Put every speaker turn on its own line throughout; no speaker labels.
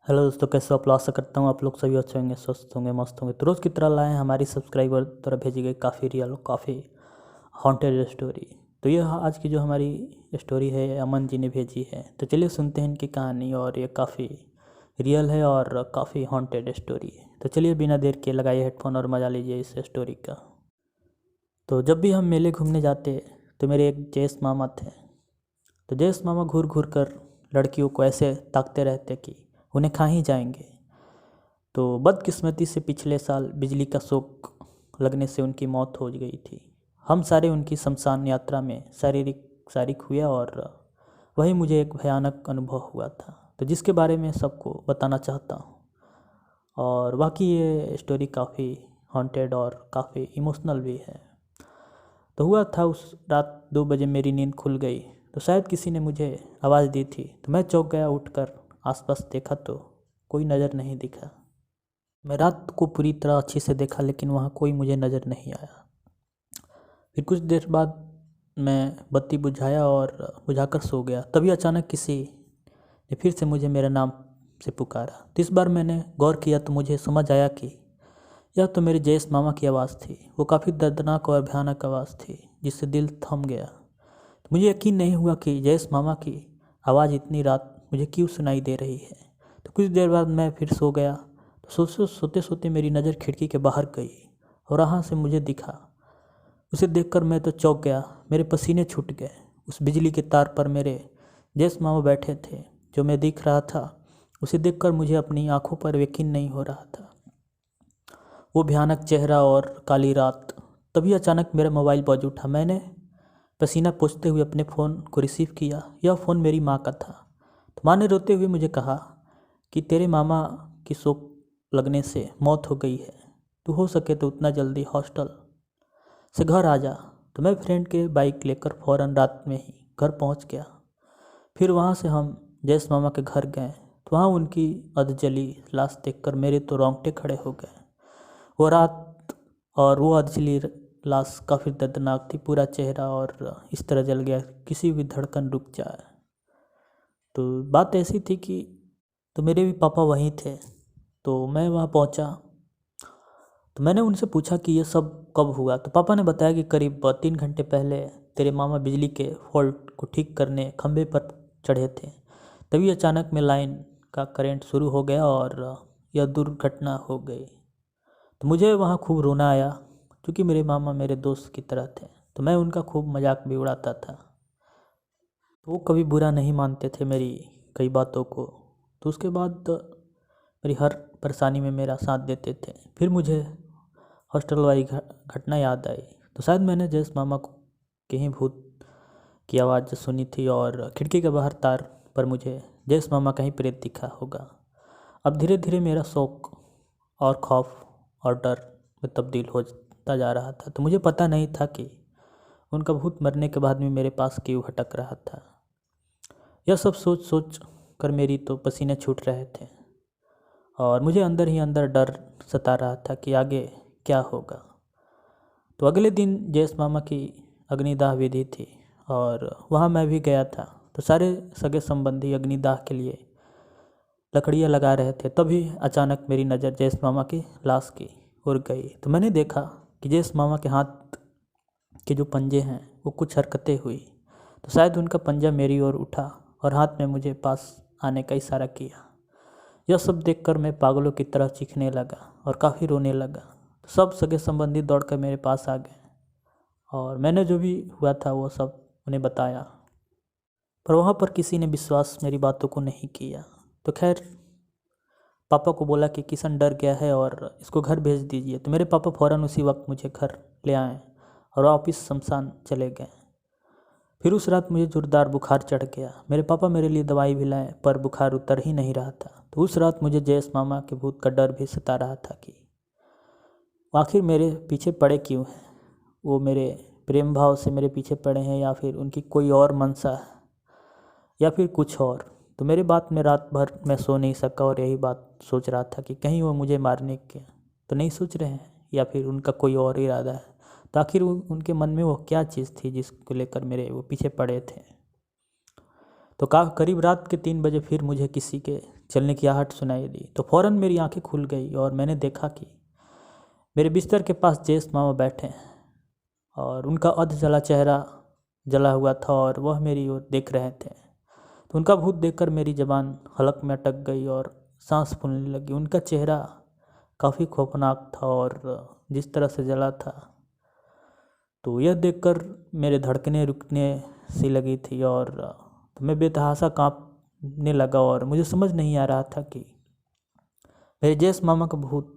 Hello दोस्तों, कैसे हो आप लोग? आशा करता हूँ आप लोग सभी अच्छे होंगे, स्वस्थ होंगे, मस्त होंगे। तो रोज़ की तरह लाए हैं हमारी सब्सक्राइबर द्वारा भेजी गई काफ़ी रियल, काफ़ी हॉन्टेड स्टोरी। तो ये आज की जो हमारी स्टोरी है अमन जी ने भेजी है। तो चलिए सुनते हैं इनकी कहानी। और ये काफ़ी रियल है और काफ़ी हॉन्टेड स्टोरी है। तो चलिए बिना देर के लगाइए हेडफोन और मज़ा लीजिए इस स्टोरी का। तो जब भी हम मेले घूमने जाते तो मेरे एक जयेश मामा थे। तो जयेश मामा घूर घूर कर लड़कियों को ऐसे ताकते रहते कि उन्हें खा ही जाएंगे। तो बदकिस्मती से पिछले साल बिजली का शॉक लगने से उनकी मौत हो गई थी। हम सारे उनकी शमशान यात्रा में शारीक हुए और वही मुझे एक भयानक अनुभव हुआ था, तो जिसके बारे में सबको बताना चाहता हूँ। और बाकी ये स्टोरी काफ़ी हॉन्टेड और काफ़ी इमोशनल भी है। तो हुआ था उस रात 2 बजे मेरी नींद खुल गई। तो शायद किसी ने मुझे आवाज़ दी थी। तो मैं चौंक गया। उठकर आसपास देखा तो कोई नज़र नहीं दिखा। मैं रात को पूरी तरह अच्छे से देखा लेकिन वहाँ कोई मुझे नज़र नहीं आया। फिर कुछ देर बाद मैं बत्ती बुझाया और बुझाकर सो गया। तभी अचानक किसी ने फिर से मुझे मेरे नाम से पुकारा। तो इस बार मैंने गौर किया तो मुझे समझ आया कि यह तो मेरे जयेश मामा की आवाज़ थी। वो काफ़ी दर्दनाक और भयानक आवाज़ थी जिससे दिल थम गया। तो मुझे यकीन नहीं हुआ कि जयेश मामा की आवाज़ इतनी रात मुझे क्यों सुनाई दे रही है। तो कुछ देर बाद मैं फिर सो गया। तो सोते सोते मेरी नज़र खिड़की के बाहर गई और वहाँ से मुझे दिखा। उसे देखकर मैं तो चौंक गया। मेरे पसीने छूट गए। उस बिजली के तार पर मेरे जयेश मामा बैठे थे। जो मैं दिख रहा था उसे देखकर मुझे अपनी आंखों पर यकीन नहीं हो रहा था। वो भयानक चेहरा और काली रात। तभी अचानक मेरा मोबाइल बज उठा। मैंने पसीना पोंछते हुए अपने फ़ोन को रिसीव किया। यह फ़ोन मेरी माँ का था। तो माँ ने रोते हुए मुझे कहा कि तेरे मामा की शॉक लगने से मौत हो गई है। तू हो सके तो उतना जल्दी हॉस्टल से घर आ जा। तो मैं फ्रेंड के बाइक लेकर फ़ौरन रात में ही घर पहुंच गया। फिर वहां से हम जयेश मामा के घर गए। तो वहाँ उनकी अधजली लाश देखकर मेरे तो रोंगटे खड़े हो गए। वो रात और वो अधजली लाश काफ़ी दर्दनाक थी। पूरा चेहरा और इस तरह जल गया किसी भी धड़कन रुक जाए। तो बात ऐसी थी कि तो मेरे भी पापा वहीं थे। तो मैं वहाँ पहुँचा। तो मैंने उनसे पूछा कि ये सब कब हुआ। तो पापा ने बताया कि करीब 3 घंटे पहले तेरे मामा बिजली के फॉल्ट को ठीक करने खंभे पर चढ़े थे। तभी अचानक में लाइन का करंट शुरू हो गया और यह दुर्घटना हो गई। तो मुझे वहाँ खूब रोना आया क्योंकि मेरे मामा मेरे दोस्त की तरह थे। तो मैं उनका खूब मजाक भी उड़ाता था। तो वो कभी बुरा नहीं मानते थे मेरी कई बातों को। तो उसके बाद मेरी हर परेशानी में मेरा साथ देते थे। फिर मुझे हॉस्टल वाली घटना याद आई। तो शायद मैंने जयेश मामा को कहीं भूत की आवाज़ सुनी थी और खिड़की के बाहर तार पर मुझे जयेश मामा कहीं प्रेत दिखा होगा। अब धीरे धीरे मेरा शौक और खौफ और डर में तब्दील होता जा रहा था। तो मुझे पता नहीं था कि उनका भूत मरने के बाद भी मेरे पास क्यों भटक रहा था। यह सब सोच सोच कर मेरी तो पसीने छूट रहे थे और मुझे अंदर ही अंदर डर सता रहा था कि आगे क्या होगा। तो अगले दिन जयेश मामा की अग्निदाह विधि थी और वहाँ मैं भी गया था। तो सारे सगे संबंधी अग्निदाह के लिए लकड़ियाँ लगा रहे थे। तभी अचानक मेरी नज़र जयेश मामा की लाश की ओर गई। तो मैंने देखा कि जयेश मामा के हाथ के जो पंजे हैं वो कुछ हरकतें हुई। तो शायद उनका पंजा मेरी ओर उठा और हाथ में मुझे पास आने का इशारा किया। यह सब देखकर मैं पागलों की तरह चीखने लगा और काफ़ी रोने लगा। तो सब सगे संबंधी दौड़कर मेरे पास आ गए और मैंने जो भी हुआ था वो सब उन्हें बताया। पर वहाँ पर किसी ने विश्वास मेरी बातों को नहीं किया। तो खैर पापा को बोला कि किशन डर गया है और इसको घर भेज दीजिए। तो मेरे पापा फ़ौरन उसी वक्त मुझे घर ले आए और वापस शमशान चले गए। फिर उस रात मुझे जोरदार बुखार चढ़ गया। मेरे पापा मेरे लिए दवाई भी लाए पर बुखार उतर ही नहीं रहा था। तो उस रात मुझे जयेश मामा के भूत का डर भी सता रहा था कि आखिर मेरे पीछे पड़े क्यों हैं। वो मेरे प्रेम भाव से मेरे पीछे पड़े हैं या फिर उनकी कोई और मंशा है या फिर कुछ और। तो मेरे बात में रात भर मैं सो नहीं सका और यही बात सोच रहा था कि कहीं वो मुझे मारने के तो नहीं सोच रहे हैं या फिर उनका कोई और इरादा है। तो आखिर उनके मन में वो क्या चीज़ थी जिसको लेकर मेरे वो पीछे पड़े थे। तो करीब रात के 3 बजे फिर मुझे किसी के चलने की आहट सुनाई दी तो फ़ौरन मेरी आंखें खुल गई और मैंने देखा कि मेरे बिस्तर के पास जयेश मामा बैठे हैं और उनका अध जला चेहरा जला हुआ था और वह मेरी ओर देख रहे थे। तो उनका भूत देखकर मेरी ज़बान हलक में अटक गई और सांस फूलने लगी। उनका चेहरा काफ़ी खौफनाक था और जिस तरह से जला था तो यह देखकर मेरे धड़कनें रुकने सी लगी थी और तो मैं बेतहासा कांपने लगा और मुझे समझ नहीं आ रहा था कि मेरे जयेश मामा का भूत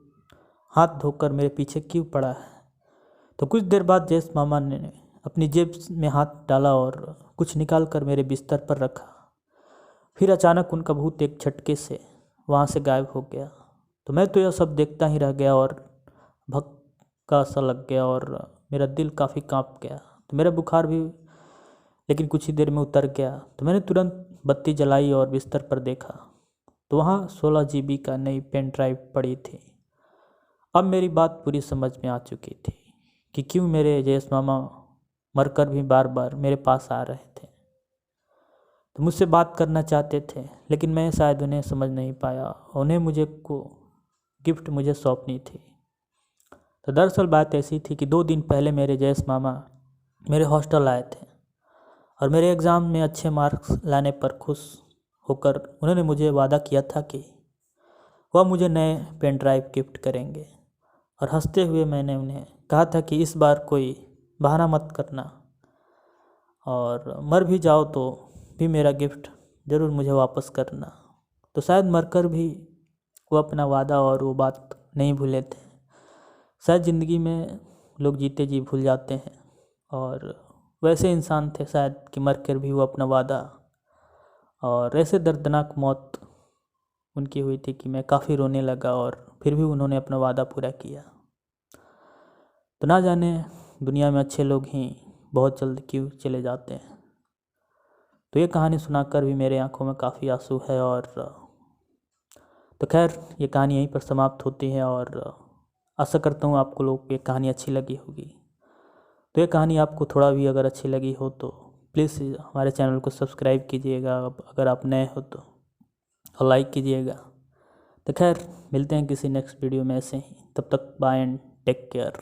हाथ धोकर मेरे पीछे क्यों पड़ा है। तो कुछ देर बाद जयेश मामा ने अपनी जेब में हाथ डाला और कुछ निकाल कर मेरे बिस्तर पर रखा। फिर अचानक उनका भूत एक झटके से वहाँ से गायब हो गया। तो मैं तो यह सब देखता ही रह गया और भक्का सा लग गया और मेरा दिल काफ़ी कांप गया। तो मेरा बुखार भी लेकिन कुछ ही देर में उतर गया। तो मैंने तुरंत बत्ती जलाई और बिस्तर पर देखा तो वहाँ 16 GB का नई पेन ड्राइव पड़ी थी। अब मेरी बात पूरी समझ में आ चुकी थी कि क्यों मेरे जयेश मामा मरकर भी बार बार मेरे पास आ रहे थे। तो मुझसे बात करना चाहते थे लेकिन मैं शायद उन्हें समझ नहीं पाया। उन्हें मुझे गिफ्ट मुझे सौंपनी थी। तो दरअसल बात ऐसी थी कि 2 दिन पहले मेरे जयेश मामा मेरे हॉस्टल आए थे और मेरे एग्ज़ाम में अच्छे मार्क्स लाने पर खुश होकर उन्होंने मुझे वादा किया था कि वह मुझे नए पेन ड्राइव गिफ्ट करेंगे। और हंसते हुए मैंने उन्हें कहा था कि इस बार कोई बहाना मत करना और मर भी जाओ तो भी मेरा गिफ्ट ज़रूर मुझे वापस करना। तो शायद मरकर भी वो अपना वादा और वो बात नहीं भूले थे। शायद ज़िंदगी में लोग जीते जी भूल जाते हैं और वैसे इंसान थे शायद कि मरकर भी वो अपना वादा और ऐसे दर्दनाक मौत उनकी हुई थी कि मैं काफ़ी रोने लगा और फिर भी उन्होंने अपना वादा पूरा किया। तो ना जाने दुनिया में अच्छे लोग ही बहुत जल्द क्यों चले जाते हैं। तो ये कहानी सुनाकर भी मेरे आंखों में काफ़ी आंसू है और तो खैर ये कहानी यहीं पर समाप्त होती है और आशा करता हूँ आपको लोग ये कहानी अच्छी लगी होगी। तो ये कहानी आपको थोड़ा भी अगर अच्छी लगी हो तो प्लीज़ हमारे चैनल को सब्सक्राइब कीजिएगा अगर आप नए हो तो, और लाइक कीजिएगा। तो खैर मिलते हैं किसी नेक्स्ट वीडियो में ऐसे ही। तब तक बाय एंड टेक केयर।